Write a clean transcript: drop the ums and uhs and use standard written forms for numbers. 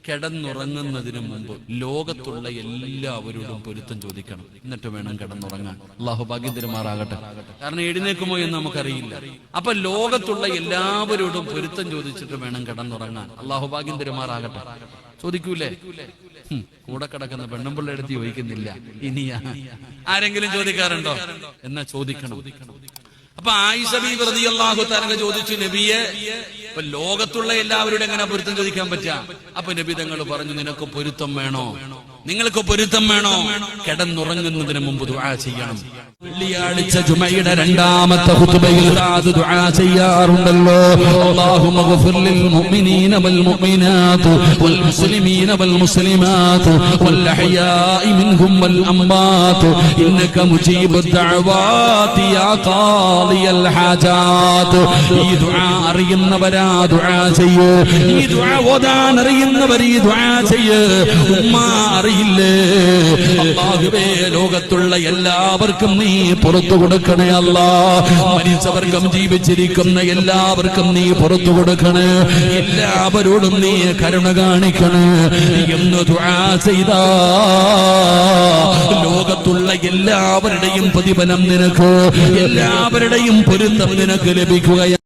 കിടന്നുറങ്ങുന്നതിന് മുമ്പ് ലോകത്തുള്ള എല്ലാവരോടും പൊരുത്തം ചോദിക്കണം, എന്നിട്ട് വേണം കിടന്നുറങ്ങാൻ. അള്ളാഹു ഭാഗ്യം തരുമാറാകട്ടെ. കാരണം എഴുന്നേക്കുമോ എന്ന് നമുക്കറിയില്ല. അപ്പൊ ലോകത്തുള്ള എല്ലാവരോടും പൊരുത്തം ചോദിച്ചിട്ട് വേണം കിടന്നുറങ്ങാൻ. അള്ളാഹു ഭാഗ്യം തരുമാറാകട്ടെ. ചോദിക്കൂലേ? കൂടെ കിടക്കുന്ന പെണ്ണുമ്പിള്ള എടുത്ത് ചോദിക്കുന്നില്ല. ഇനിയാ ആരെങ്കിലും ചോദിക്കാറുണ്ടോ? എന്നാ ചോദിക്കണം. അപ്പൊ ആയിഷ ബീവി റളിയല്ലാഹു തആല ചോദിച്ചു, നബിയെ, ഇപ്പൊ ലോകത്തുള്ള എല്ലാവരോടും എങ്ങനെ പൊരുത്തം ചോദിക്കാൻ പറ്റുക? അപ്പൊ നബി തങ്ങൾ പറഞ്ഞു, നിനക്ക് പൊരുത്തം വേണോ? നിങ്ങൾക്ക് പൊരുത്തം വേണോ? കിടന്നുറങ്ങുന്നതിന് മുമ്പ് ദുആ ചെയ്യണം. വെള്ളിയാഴ്ച ജുമയുടെ രണ്ടാമത്തെ ഖുതുബയിൽ ദുആ ചെയ്യാറുണ്ടല്ലോ. അല്ലാഹുമ്മ ഗ്ഫിർ ലിൽ മുഅ്മിനീന വൽ മുഅ്മിനാത്ത് വൽ മുസ്ലിമീന വൽ മുസ്ലിമാത്ത് വൽ അഹ്യാഇ മിൻഹും വൽ അംവാത്ത് ഇന്നക മുജീബുദ് ദഅവാതി യാ ഖാദിയൽ ഹാജാത്ത്. ഈ ദുആ അറിയുന്നവരാ ദുആ ചെയ്യൂ. ഈ ദുആ ഓതാൻ അറിയുന്നവർ ഈ ദുആ ചെയ്യൂ. ഉമ്മ അറിയില്ലേ? അല്ലാഹുവേ, ലോകത്തുള്ള എല്ലാവർക്കും നീ പുറത്തു കൊടുക്കണേ. അല്ലാ, മരിച്ചവർക്കും ജീവിച്ചിരിക്കുന്ന എല്ലാവർക്കും നീ പുറത്തു കൊടുക്കണേ. എല്ലാവരോടും നീ കരുണ കാണിക്കണേ എന്ന് ദുആ ചെയ്താ ലോകത്തുള്ള എല്ലാവരുടെയും പ്രതിഫലം നിനക്ക്, എല്ലാവരുടെയും പൊരുത്തം നിനക്ക് ലഭിക്കുകയാണ്.